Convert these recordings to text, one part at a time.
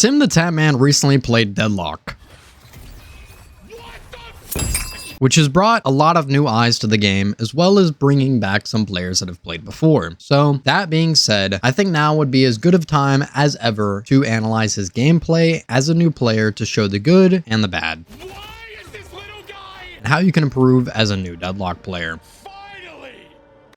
TimTheTatman recently played Deadlock, which has brought a lot of new eyes to the game, as well as bringing back some players that have played before. So that being said, I think now would be as good of time as ever to analyze his gameplay as a new player to show the good and the bad, and how you can improve as a new Deadlock player.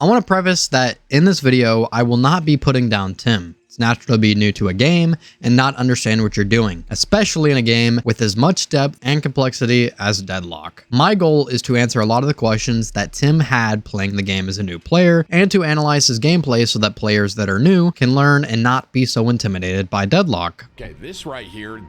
I want to preface that in this video, I will not be putting down Tim. It's natural to be new to a game and not understand what you're doing, especially in a game with as much depth and complexity as Deadlock. My goal is to answer a lot of the questions that Tim had playing the game as a new player, and to analyze his gameplay so that players that are new can learn and not be so intimidated by Deadlock. Okay, this right here,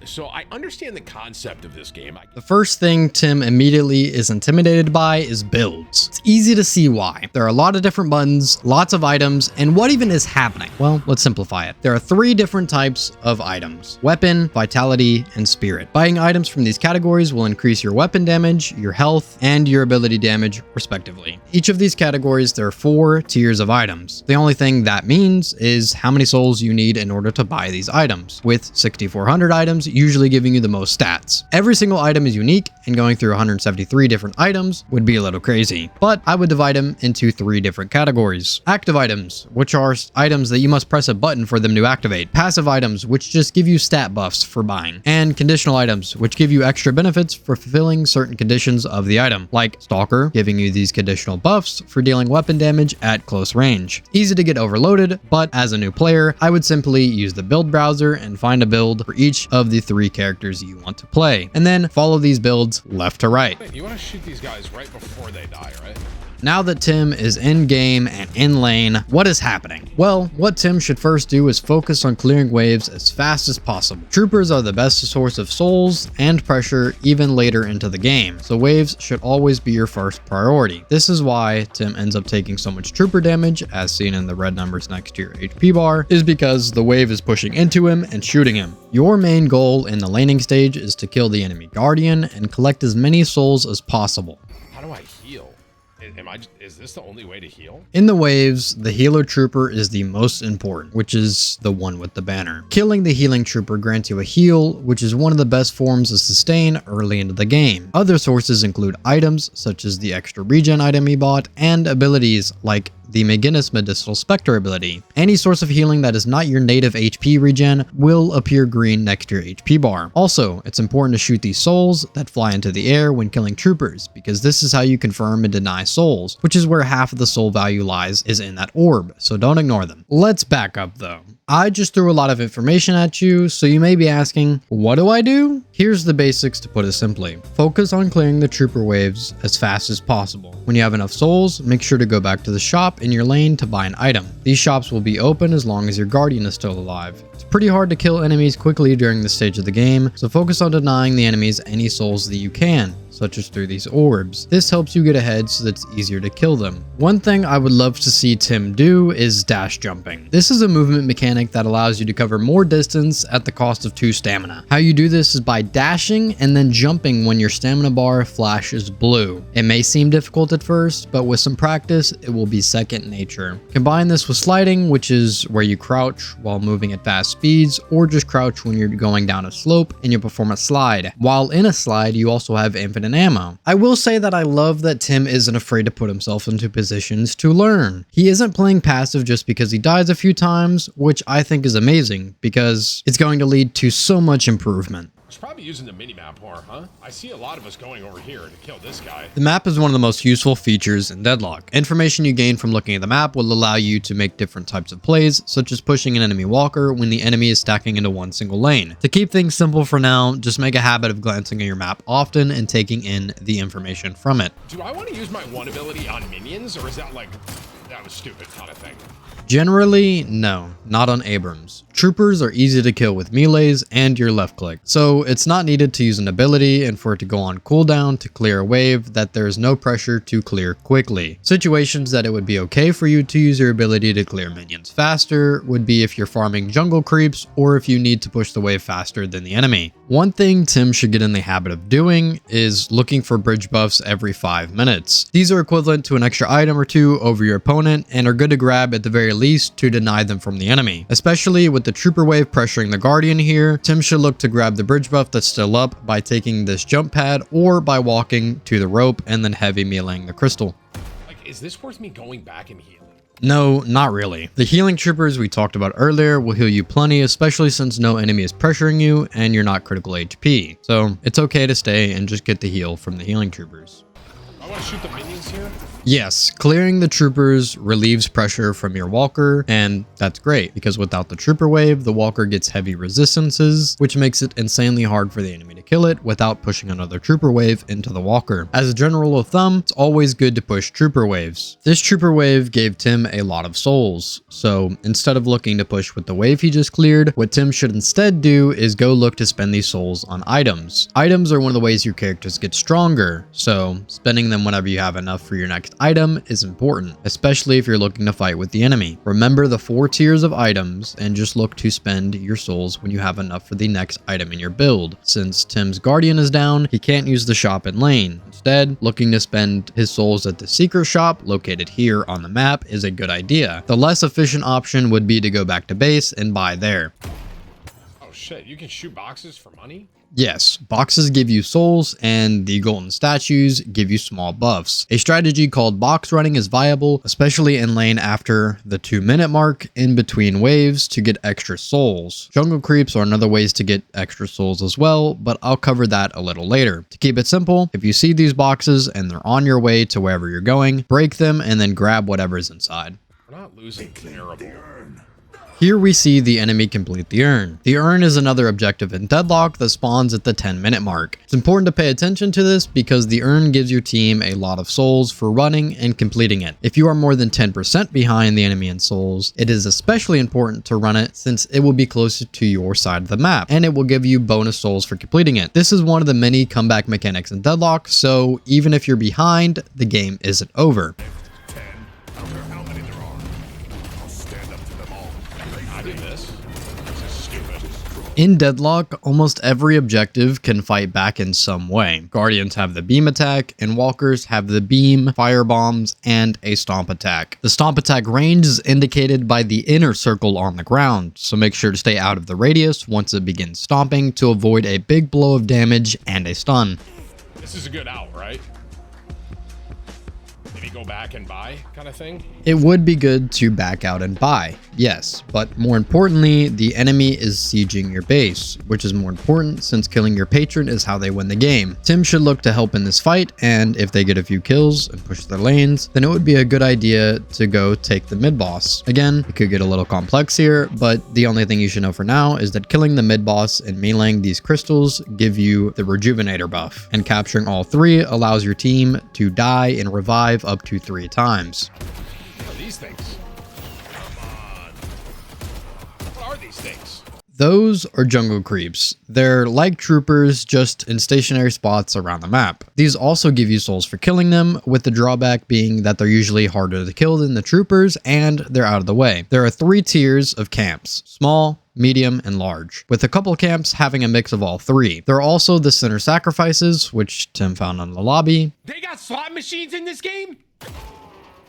so I understand the concept of this game. The first thing Tim immediately is intimidated by is builds. It's easy to see why. There are a lot of different buttons, lots of items, and what even is happening? Well, let's simplify it. There are 3 different types of items: weapon, vitality, and spirit. Buying items from these categories will increase your weapon damage, your health, and your ability damage, respectively. Each of these categories, there are 4 tiers of items. The only thing that means is how many souls you need in order to buy these items, with 6,400 items usually giving you the most stats. Every single item is unique, and going through 173 different items would be a little crazy, but I would divide them into 3 different categories. Active items, which are items that you must press a button for them to activate. Passive items, which just give you stat buffs for buying. And conditional items, which give you extra benefits for fulfilling certain conditions of the item, like Stalker, giving you these conditional buffs for dealing weapon damage at close range. Easy to get overloaded, but as a new player, I would simply use the build browser and find a build for each of the 3 characters you want to play, and then follow these builds left to right. You want to shoot these guys right before they die, right? Now that Tim is in game and in lane, what is happening? Well, what Tim should first do is focus on clearing waves as fast as possible. Troopers are the best source of souls and pressure even later into the game, so waves should always be your first priority. This is why Tim ends up taking so much trooper damage, as seen in the red numbers next to your HP bar, is because the wave is pushing into him and shooting him. Your main goal in the laning stage is to kill the enemy guardian and collect as many souls as possible. How do I heal? Is this the only way to heal? In the waves, the healer trooper is the most important, which is the one with the banner. Killing the healing trooper grants you a heal, which is one of the best forms of sustain early into the game. Other sources include items such as the extra regen item you bought, and abilities like the McGinnis Medicinal Spectre ability. Any source of healing that is not your native HP regen will appear green next to your HP bar. Also, it's important to shoot these souls that fly into the air when killing troopers, because this is how you confirm and deny souls, which is where half of the soul value lies, is in that orb, so don't ignore them. Let's back up though. I just threw a lot of information at you, so you may be asking, what do I do? Here's the basics to put it simply. Focus on clearing the trooper waves as fast as possible. When you have enough souls, make sure to go back to the shop in your lane to buy an item. These shops will be open as long as your guardian is still alive. It's pretty hard to kill enemies quickly during this stage of the game, so focus on denying the enemies any souls that you can, such as through these orbs. This helps you get ahead so that it's easier to kill them. One thing I would love to see Tim do is dash jumping. This is a movement mechanic that allows you to cover more distance at the cost of 2 stamina. How you do this is by dashing and then jumping when your stamina bar flashes blue. It may seem difficult at first, but with some practice, it will be second nature. Combine this with sliding, which is where you crouch while moving at fast speeds, or just crouch when you're going down a slope and you perform a slide. While in a slide, you also have infinite ammo. I will say that I love that Tim isn't afraid to put himself into positions to learn. He isn't playing passive just because he dies a few times, which I think is amazing because it's going to lead to so much improvement. He's probably using the minimap more, huh? I see a lot of us going over here to kill this guy. The map is one of the most useful features in Deadlock. Information you gain from looking at the map will allow you to make different types of plays, such as pushing an enemy walker when the enemy is stacking into one single lane. To keep things simple for now, just make a habit of glancing at your map often and taking in the information from it. Do I want to use my 1 ability on minions, or is that like, that was stupid kind of thing? Generally, no, not on Abrams. Troopers are easy to kill with melees and your left click, so it's not needed to use an ability and for it to go on cooldown to clear a wave that there is no pressure to clear quickly. Situations that it would be okay for you to use your ability to clear minions faster would be if you're farming jungle creeps or if you need to push the wave faster than the enemy. One thing Tim should get in the habit of doing is looking for bridge buffs every 5 minutes. These are equivalent to an extra item or two over your opponent and are good to grab at the very least to deny them from the enemy. Especially with the trooper wave pressuring the Guardian here, Tim should look to grab the bridge buff that's still up by taking this jump pad or by walking to the rope and then heavy meleeing the crystal. Like, is this worth me going back and healing? No, not really. The healing troopers we talked about earlier will heal you plenty, especially since no enemy is pressuring you and you're not critical HP. So it's okay to stay and just get the heal from the healing troopers. I want to shoot the minions here. Yes, clearing the troopers relieves pressure from your walker, and that's great because without the trooper wave, the walker gets heavy resistances, which makes it insanely hard for the enemy to kill it without pushing another trooper wave into the walker. As a general rule of thumb, it's always good to push trooper waves. This trooper wave gave Tim a lot of souls, so instead of looking to push with the wave he just cleared, what Tim should instead do is go look to spend these souls on items. Items are one of the ways your characters get stronger, so spending them whenever you have enough for your next item is important, especially if you're looking to fight with the enemy. Remember the 4 tiers of items and just look to spend your souls when you have enough for the next item in your build. Since Tim's Guardian is down, he can't use the shop in lane. Instead, looking to spend his souls at the secret shop located here on the map is a good idea. The less efficient option would be to go back to base and buy there. Oh shit, you can shoot boxes for money? Yes, boxes give you souls and the golden statues give you small buffs. A strategy called box running is viable, especially in lane after the 2-minute mark in between waves to get extra souls. Jungle creeps are another ways to get extra souls as well, but I'll cover that a little later. To keep it simple, if you see these boxes and they're on your way to wherever you're going, break them and then grab whatever's inside. We're not losing terrible. Here we see the enemy complete the urn. The urn is another objective in Deadlock that spawns at the 10-minute mark. It's important to pay attention to this because the urn gives your team a lot of souls for running and completing it. If you are more than 10% behind the enemy in souls, it is especially important to run it since it will be closer to your side of the map and it will give you bonus souls for completing it. This is one of the many comeback mechanics in Deadlock, so even if you're behind, the game isn't over. In Deadlock, almost every objective can fight back in some way. Guardians have the beam attack, and walkers have the beam, fire bombs, and a stomp attack. The stomp attack range is indicated by the inner circle on the ground, so make sure to stay out of the radius once it begins stomping to avoid a big blow of damage and a stun. This is a good out, right? Maybe go back and buy kind of thing? It would be good to back out and buy, yes, but more importantly, the enemy is sieging your base, which is more important since killing your patron is how they win the game. Tim should look to help in this fight, and if they get a few kills and push their lanes, then it would be a good idea to go take the mid boss. Again, it could get a little complex here, but the only thing you should know for now is that killing the mid boss and meleeing these crystals give you the rejuvenator buff, and capturing all 3 allows your team to die and revive up to 3 times. What are these things? Come on. What are these things? Those are jungle creeps. They're like troopers, just in stationary spots around the map. These also give you souls for killing them, with the drawback being that they're usually harder to kill than the troopers and they're out of the way. There are 3 tiers of camps: small, medium, and large, with a couple camps having a mix of all 3. There are also the center sacrifices, which Tim found in the lobby. They got slot machines in this game?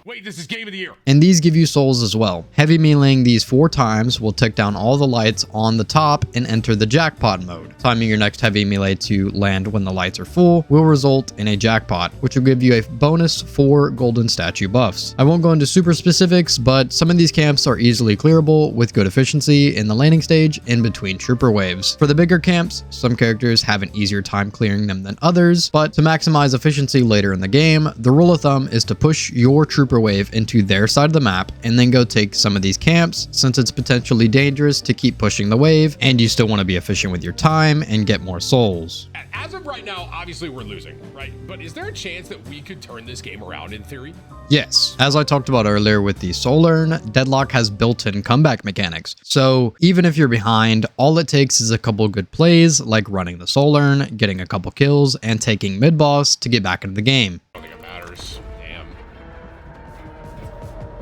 Wait, this is game of the year. And these give you souls as well. Heavy meleeing these 4 times will take down all the lights on the top and enter the jackpot mode. Timing your next heavy melee to land when the lights are full will result in a jackpot, which will give you a bonus 4 golden statue buffs. I won't go into super specifics, but some of these camps are easily clearable with good efficiency in the landing stage in between trooper waves. For the bigger camps, some characters have an easier time clearing them than others, but to maximize efficiency later in the game, the rule of thumb is to push your trooper wave into their side of the map and then go take some of these camps, since it's potentially dangerous to keep pushing the wave and you still want to be efficient with your time and get more souls. As of right now, obviously we're losing, right? But is there a chance that we could turn this game around in theory? Yes, as I talked about earlier with the Soul Urn, Deadlock has built-in comeback mechanics. So even if you're behind, all it takes is a couple good plays like running the Soul Urn, getting a couple kills, and taking mid-boss to get back into the game. I don't think it matters. Damn.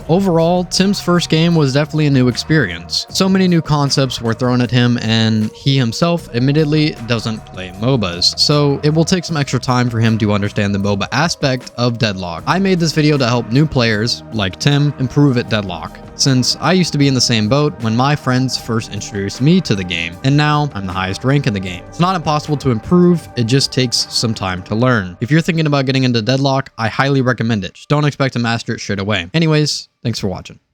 Overall, Tim's first game was definitely a new experience. So many new concepts were thrown at him, and he himself admittedly doesn't play MOBAs, so it will take some extra time for him to understand the MOBA aspect of Deadlock. I made this video to help new players, like Tim, improve at Deadlock, since I used to be in the same boat when my friends first introduced me to the game, and now I'm the highest rank in the game. It's not impossible to improve, it just takes some time to learn. If you're thinking about getting into Deadlock, I highly recommend it. Just don't expect to master it straight away. Anyways, thanks for watching.